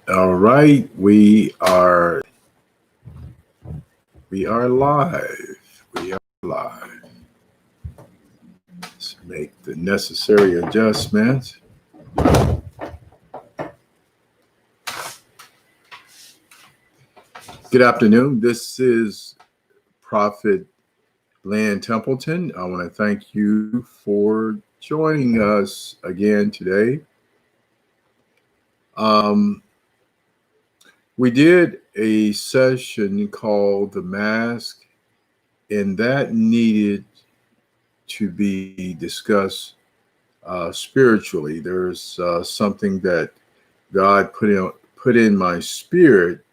All right, we are live. We are live. Let's make the necessary adjustments. Good afternoon. This is Prophet Land Templeton. I want to thank you for joining us again today. Um, we did a session called The Mask, and that needed to be discussed spiritually. There's something that God put in my spirit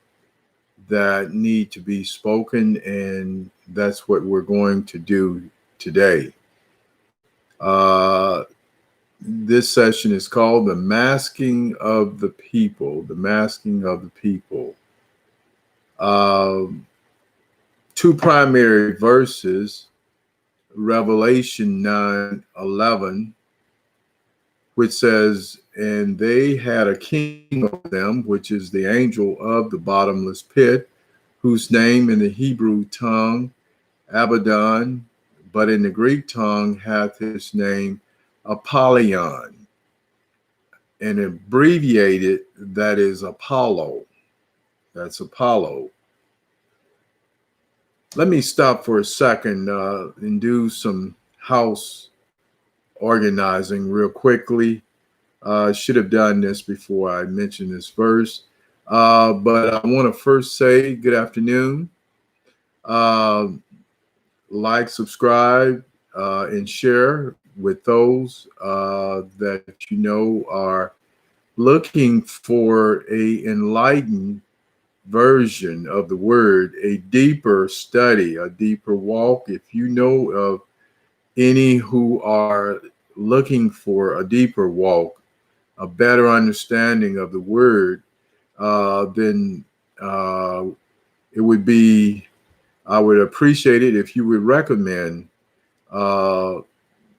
that need to be spoken, and that's what we're going to do today. Uh, this session is called "The Masking of the People." The masking of the people. Um, Two primary verses: Revelation 9:11, which says, "And they had a king over them, which is the angel of the bottomless pit, whose name in the Hebrew tongue Abaddon, but in the Greek tongue hath his name Apollyon, and abbreviated, that is Apollo." That's Apollo. Let me stop for a second and do some house organizing real quickly. Should have done this before I mentioned this verse. But I want to first say good afternoon. Uh, like, subscribe, and share with those that you know are looking for a enlightened version of the word, a deeper study, a deeper walk. If you know of any who are looking for a deeper walk, a better understanding of the word, then it would be, I would appreciate it if you would recommend uh,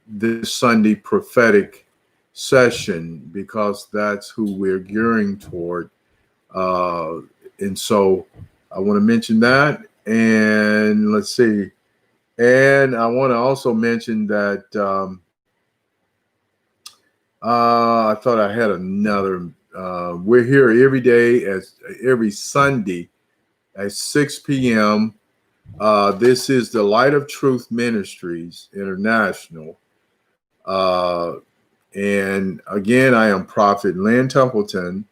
this Sunday prophetic session, because that's who we're gearing toward. Uh, and so I want to mention that. And let's see. And I want to also mention that I thought I had another. We're here every day, as every Sunday at 6 p.m. This is the Light of Truth Ministries International. And again, I am Prophet Lynn Templeton,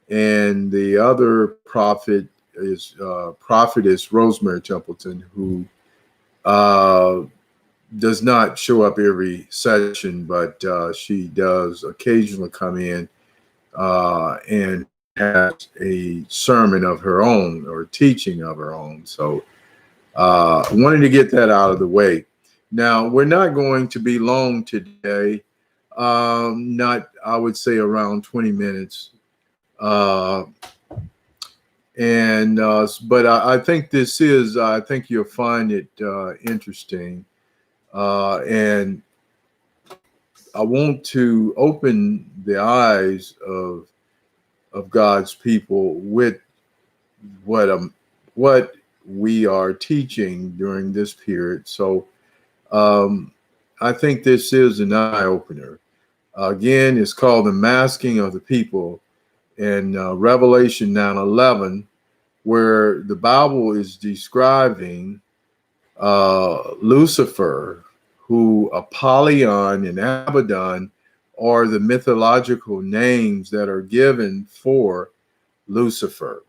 and the other prophet is Prophetess Rosemary Templeton, who uh, does not show up every session, but she does occasionally come in and has a sermon of her own or teaching of her own. So I wanted to get that out of the way. Now, we're not going to be long today. Not, I would say, around 20 minutes. Uh, but I think I think you'll find it interesting. And I want to open the eyes of God's people with what what we are teaching during this period. So um, I think this is an eye opener. Again, it's called "The Masking of the People" in Revelation 9:11, where the Bible is describing Lucifer, who Apollyon and Abaddon are the mythological names that are given for Lucifer.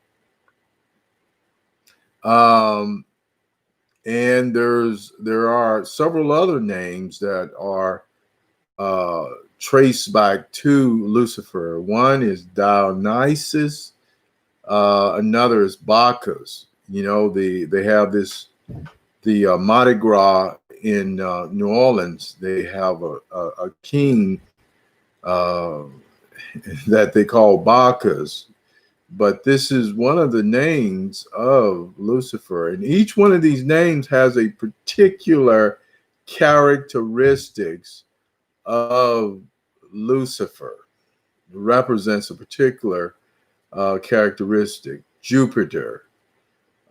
Um, and there are several other names that are traced back to Lucifer. One is Dionysus, another is Bacchus. You know, they have the Mardi Gras in New Orleans. They have a king uh, that they call Bacchus, but this is one of the names of Lucifer. And each one of these names has a particular characteristics of Lucifer. It represents a particular characteristic. Jupiter.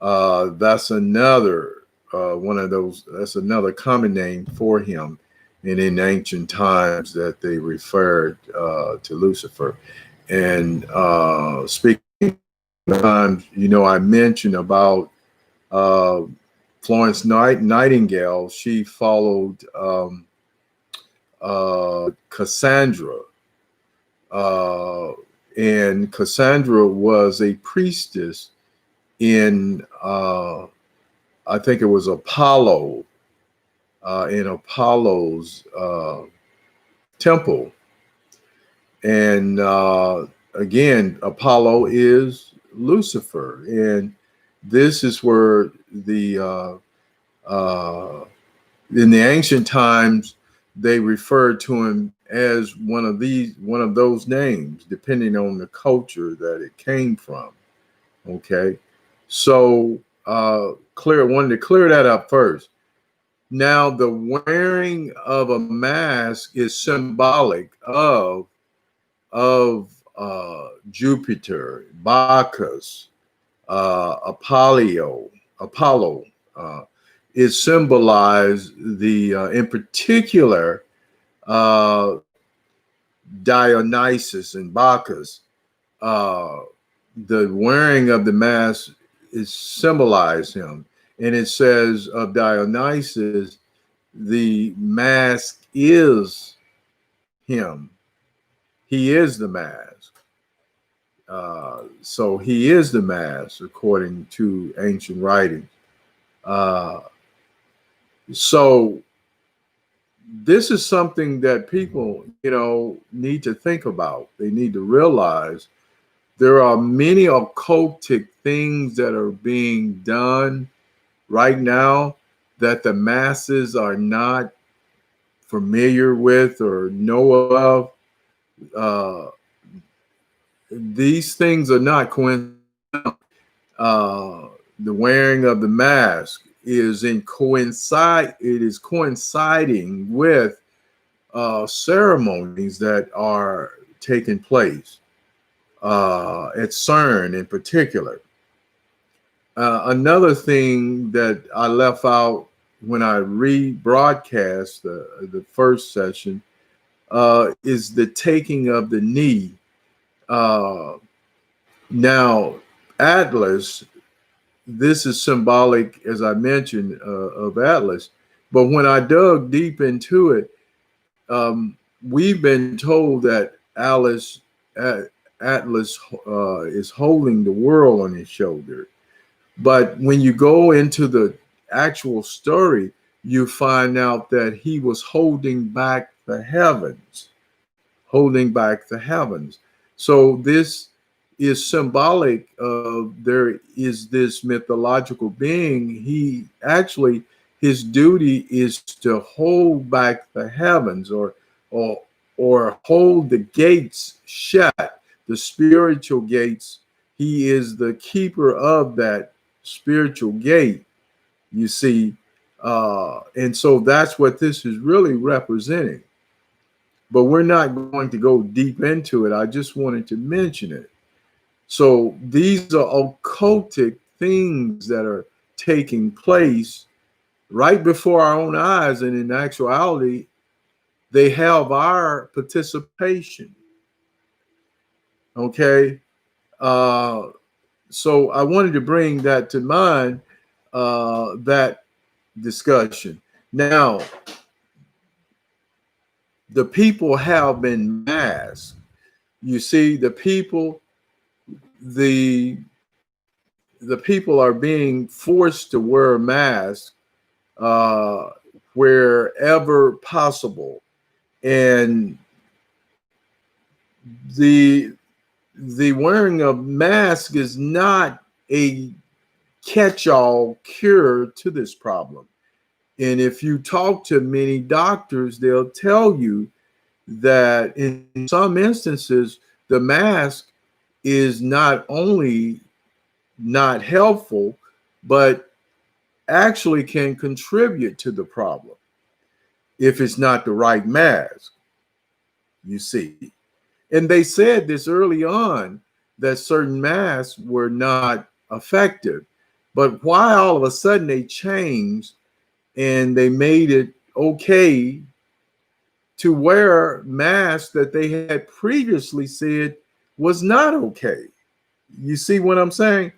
That's another one of those. That's another common name for him. And in ancient times, that they referred to Lucifer. And speaking of times, I mentioned about uh, Florence Nightingale. She followed Cassandra, uh, and Cassandra was a priestess in I think it was Apollo, in Apollo's temple. And again, Apollo is Lucifer. And this is where in the ancient times, they referred to him as one of those names, depending on the culture that it came from. Okay. So wanted to clear that up first. Now, the wearing of a mask is symbolic of Jupiter, Bacchus, Apollo. Uh, it symbolized in particular, uh, Dionysus and Bacchus. Uh, the wearing of the mask is symbolize him, and it says of Dionysus, the mask is him. He is the mask. So he is the mask according to ancient writing. Uh, so this is something that people, need to think about. They need to realize there are many occultic things that are being done right now that the masses are not familiar with or know of. Uh, these things are not coincidental. The wearing of the mask is coinciding with ceremonies that are taking place at CERN in particular. Another thing that I left out when I rebroadcast the first session is the taking of the knee. Now, Atlas, this is symbolic, as I mentioned, of Atlas. But when I dug deep into it, we've been told that Atlas is holding the world on his shoulder. But when you go into the actual story, you find out that he was holding back the heavens, holding back the heavens. So this is symbolic of there is this mythological being. He actually, his duty is to hold back the heavens or hold the gates shut, the spiritual gates. He is the keeper of that spiritual gate, you see. And so that's what this is really representing. But we're not going to go deep into it. I just wanted to mention it. So these are occultic things that are taking place right before our own eyes. And in actuality, they have our participation. Okay. So I wanted to bring that to mind, that discussion. Now, the people have been masked. You see, the people are being forced to wear a mask wherever possible, and the wearing of mask is not a catch-all cure to this problem. And if you talk to many doctors, they'll tell you that in some instances, the mask is not only not helpful, but actually can contribute to the problem if it's not the right mask, you see. And they said this early on, that certain masks were not effective. But why all of a sudden they changed and they made it okay to wear masks that they had previously said was not okay? You see what I'm saying?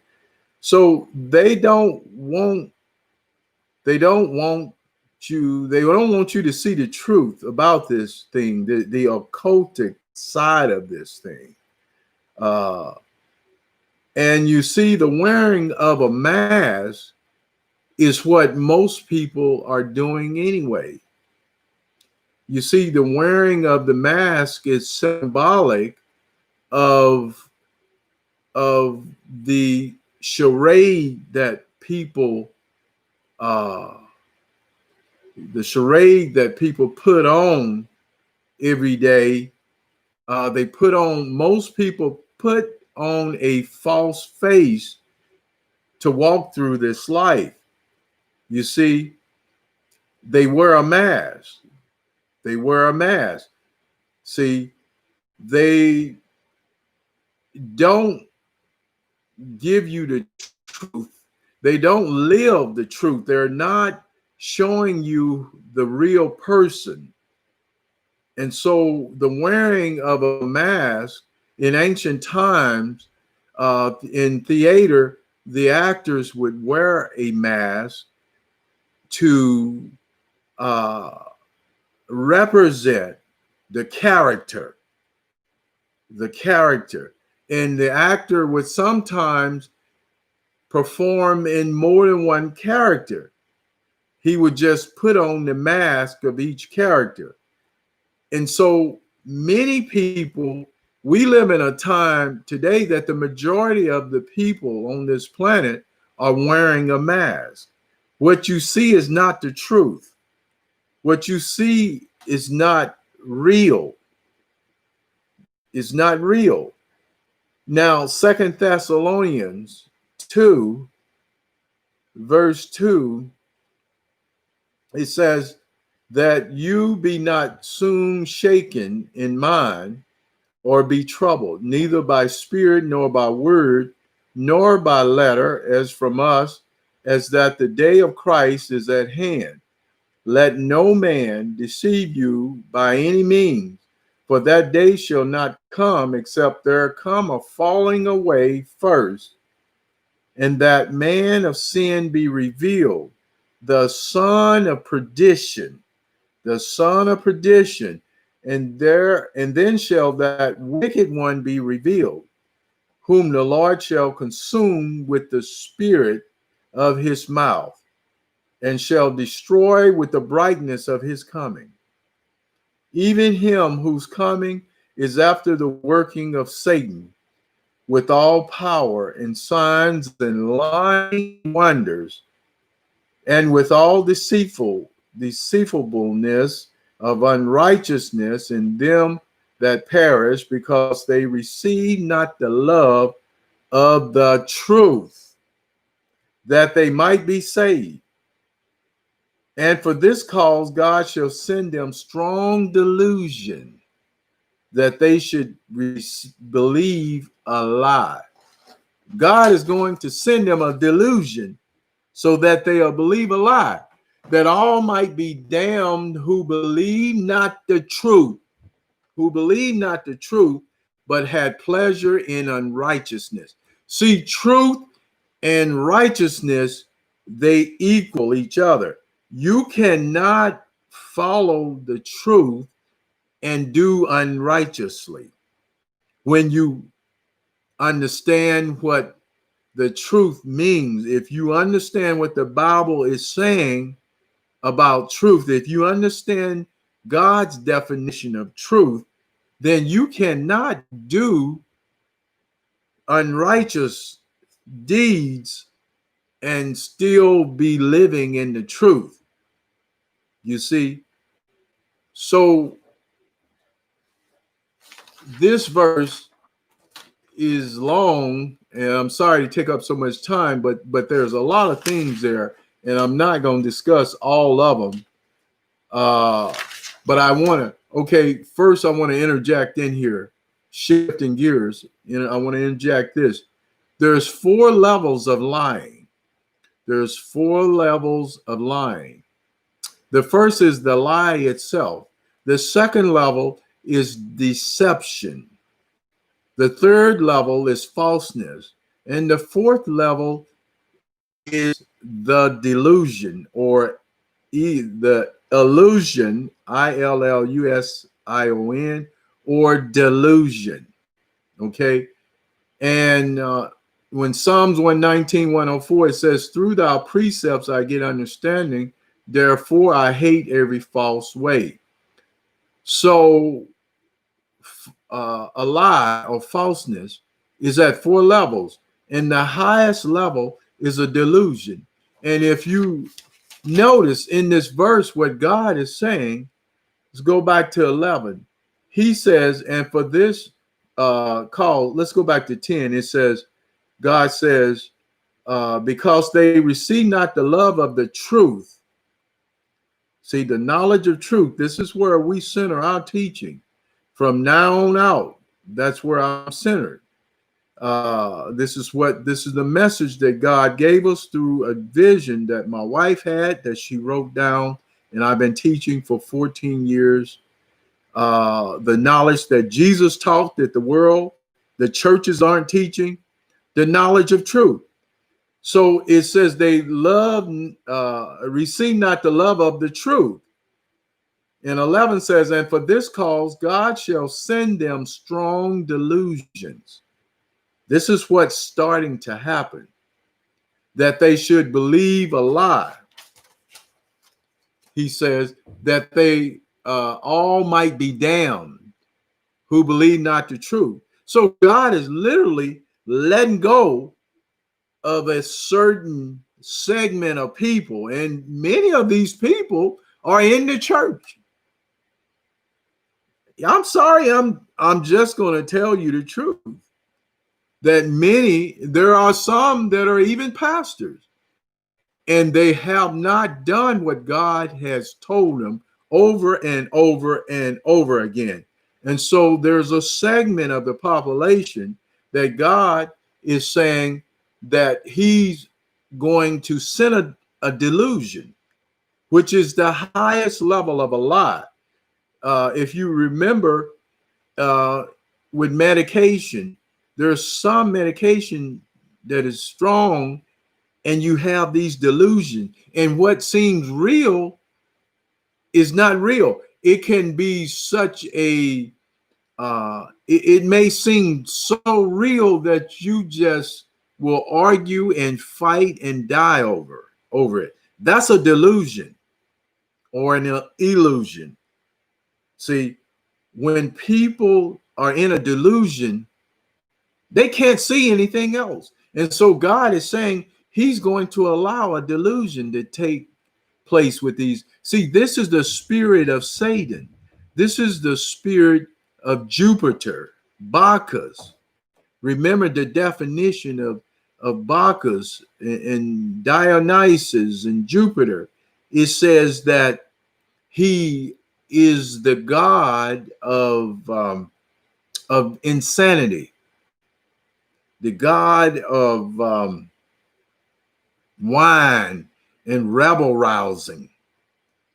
So they don't want you to see the truth about this thing, the occultic side of this thing. Uh, and you see, the wearing of a mask is what most people are doing anyway. You see, the wearing of the mask is symbolic of of the charade that people uh, put on every day. Most people put on a false face to walk through this life. You see, they wear a mask. They wear a mask. See, they don't give you the truth. They don't live the truth. They're not showing you the real person. And so the wearing of a mask in ancient times, in theater, the actors would wear a mask to represent the character, and the actor would sometimes perform in more than one character. He would just put on the mask of each character. And so many people, we live in a time today that the majority of the people on this planet are wearing a mask. What you see is not the truth. What you see is not real. It's not real. Now, 2 Thessalonians 2, verse 2, it says that you be not soon shaken in mind or be troubled, neither by spirit nor by word, nor by letter, as from us, as that the day of Christ is at hand. Let no man deceive you by any means, for that day shall not come except there come a falling away first, and that man of sin be revealed, the son of perdition, and then shall that wicked one be revealed, whom the Lord shall consume with the spirit of his mouth, and shall destroy with the brightness of his coming. Even him whose coming is after the working of Satan, with all power and signs and lying wonders, and with all deceivableness of unrighteousness in them that perish, because they receive not the love of the truth, that they might be saved. And for this cause God shall send them strong delusion, that they should believe a lie. God is going to send them a delusion so that they'll believe a lie, that all might be damned who believe not the truth, but had pleasure in unrighteousness. See, truth and righteousness, they equal each other. You cannot follow the truth and do unrighteously. When you understand what the truth means, if you understand what the Bible is saying about truth, if you understand God's definition of truth, then you cannot do unrighteous deeds and still be living in the truth. You see? So this verse is long, and I'm sorry to take up so much time, but there's a lot of things there, and I'm not going to discuss all of them. But first I want to interject in here. shifting gears, I want to inject this. There's 4 levels of lying. There's 4 levels of lying. The first is the lie itself. The second level is deception. The third level is falseness. And the fourth level is the delusion, or the illusion, illusion, or delusion. Okay. And when Psalms 119, 104, it says, through thy precepts I get understanding, therefore I hate every false way. So a lie or falseness is at 4 levels, and the highest level is a delusion. And if you notice in this verse, what God is saying, let's go back to 11. He says, and for this call, let's go back to 10. It says, God says, because they receive not the love of the truth. See, the knowledge of truth, this is where we center our teaching. From now on out, that's where I'm centered. This is the message that God gave us through a vision that my wife had, that she wrote down, and I've been teaching for 14 years. The knowledge that Jesus taught, that the churches aren't teaching, the knowledge of truth. So it says they receive not the love of the truth. And 11 says, and for this cause God shall send them strong delusions. This is what's starting to happen, that they should believe a lie. He says that they all might be damned who believe not the truth. So God is literally letting go of a certain segment of people, and many of these people are in the church. I'm sorry, I'm just going to tell you the truth, that there are some that are even pastors, and they have not done what God has told them over and over and over again. And so there's a segment of the population that God is saying that he's going to send a delusion, which is the highest level of a lie. If you remember, with medication, there's some medication that is strong, and you have these delusions, and what seems real is not real. It can be such a it may seem so real that you just will argue and fight and die over it. That's a delusion or an illusion. See, when people are in a delusion, they can't see anything else. And so God is saying he's going to allow a delusion to take place with these. See, this is the spirit of Satan. This is the spirit of Jupiter, Bacchus. Remember the definition of Bacchus and Dionysus and Jupiter. It says that he is the god of insanity, the god of wine and rebel rousing.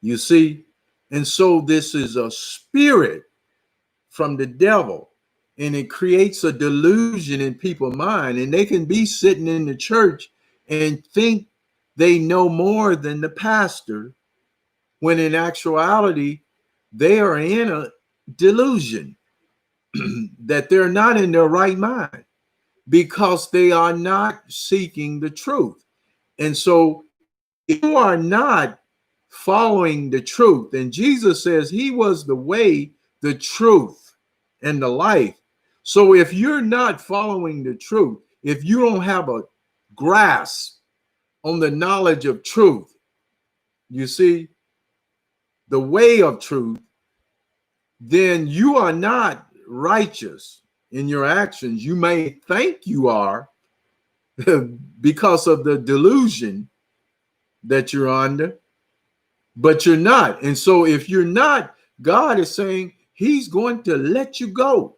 You see? And so this is a spirit from the devil, and it creates a delusion in people's mind, and they can be sitting in the church and think they know more than the pastor, when in actuality they are in a delusion that they're not in their right mind, because they are not seeking the truth. And so if you are not following the truth, and Jesus says he was the way, the truth, and the life. So if you're not following the truth, if you don't have a grasp on the knowledge of truth, you see, the way of truth, then you are not righteous in your actions. You may think you are because of the delusion that you're under, but you're not. And so if you're not, God is saying he's going to let you go.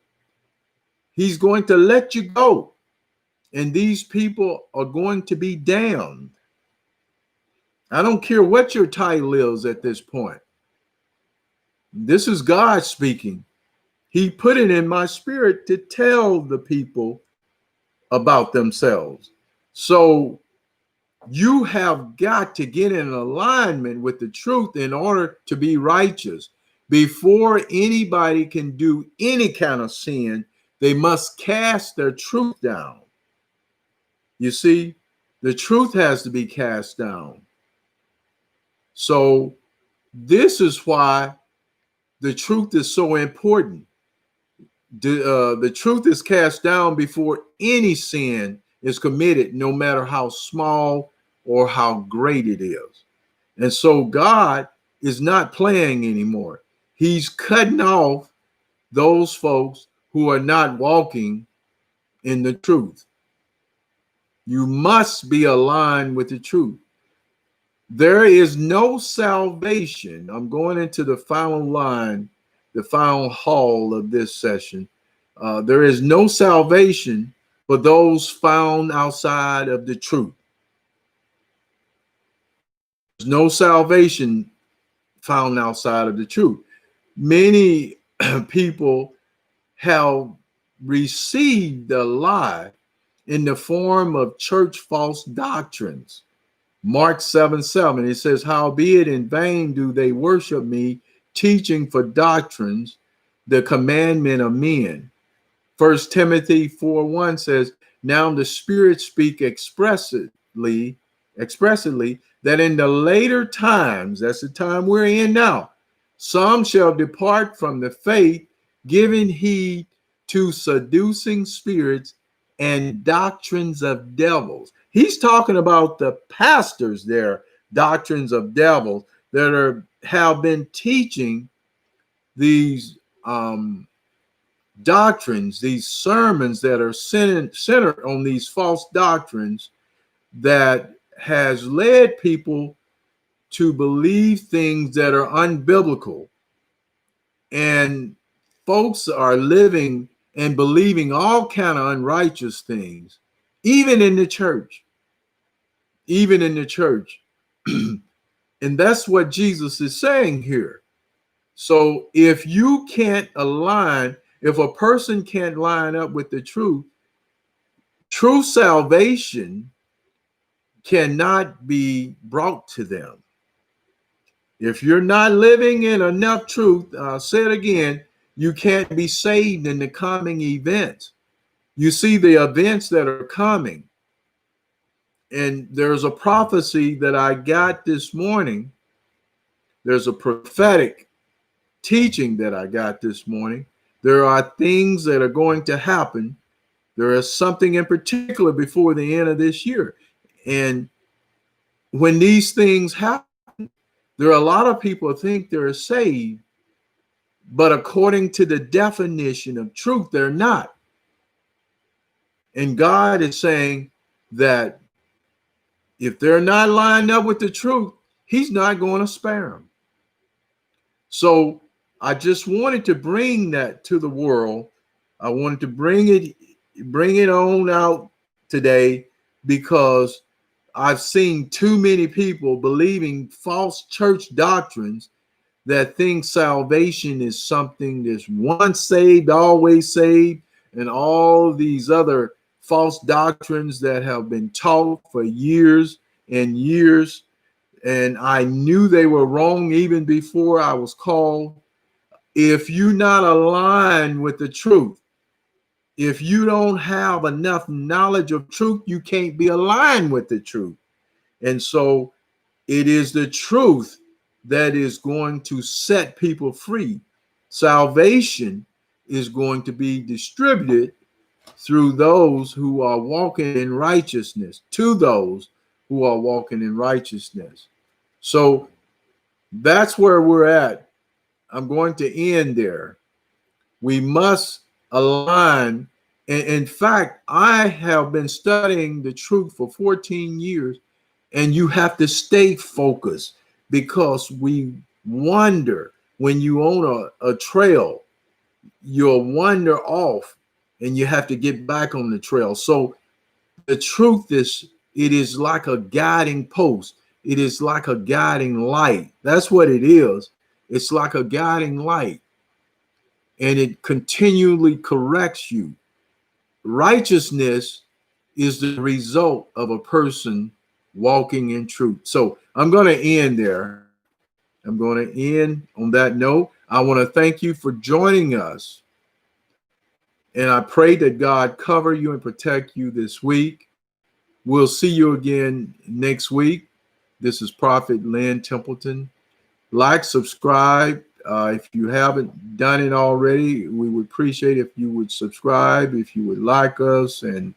He's going to let you go. And these people are going to be damned. I don't care what your title is at this point. This is God speaking. He put it in my spirit to tell the people about themselves. So you have got to get in alignment with the truth in order to be righteous. Before anybody can do any kind of sin, they must cast their truth down. You see, the truth has to be cast down. So this is why the truth is so important. The truth is cast down before any sin is committed, no matter how small or how great it is. And so God is not playing anymore. He's cutting off those folks who are not walking in the truth. You must be aligned with the truth. There is no salvation. I'm going into the final line, the final hall of this session. There is no salvation for those found outside of the truth. There's no salvation found outside of the truth. Many people have received a lie in the form of church false doctrines. Mark 7:7, it says, howbeit in vain do they worship me, teaching for doctrines the commandment of men. 1 Timothy 4:1 says, now the Spirit speak expressly that in the later times, that's the time we're in now, some shall depart from the faith, giving heed to seducing spirits and doctrines of devils. He's talking about the pastors there, doctrines of devils that have been teaching these doctrines, these sermons that are centered on these false doctrines that has led people to believe things that are unbiblical. And folks are living and believing all kind of unrighteous things, even in the church. Even in the church. And that's what Jesus is saying here. So if you can't align, if a person can't line up with the truth, true salvation cannot be brought to them. If you're not living in enough truth, I'll say it again, you can't be saved in the coming events. You see the events that are coming. And there's a prophecy that I got this morning. There's a prophetic teaching that I got this morning. There are things that are going to happen. There is something in particular before the end of this year. And when these things happen, there are a lot of people who think they're saved, but according to the definition of truth, they're not. And God is saying that if they're not lined up with the truth, he's not going to spare them. So I just wanted to bring that to the world. I wanted to bring it on out today because I've seen too many people believing false church doctrines that think salvation is something that's once saved, always saved, and all these other false doctrines that have been taught for years and years. And I knew they were wrong even before I was called. If you're not aligned with the truth, if you don't have enough knowledge of truth, you can't be aligned with the truth. And so it is the truth that is going to set people free. Salvation is going to be distributed through those who are walking in righteousness, to those who are walking in righteousness. So that's where we're at. I'm going to end there. We must align. In fact, I have been studying the truth for 14 years, and you have to stay focused because we wander. When you own a trail, you'll wander off and you have to get back on the trail. So the truth is, it is like a guiding post. It is like a guiding light. That's what it is. It's like a guiding light, and it continually corrects you. Righteousness is the result of a person walking in truth. So I'm going to end there. I'm going to end on that note. I want to thank you for joining us. And I pray that God cover you and protect you this week. We'll see you again next week. This is Prophet Lynn Templeton. Like, subscribe. If you haven't done it already, we would appreciate if you would subscribe, if you would like us, and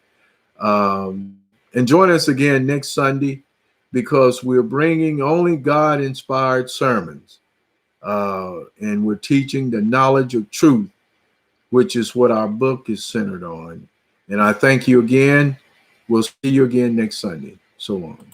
join us again next Sunday, because we're bringing only God-inspired sermons, and we're teaching the knowledge of truth, which is what our book is centered on. And I thank you again. We'll see you again next Sunday. So long.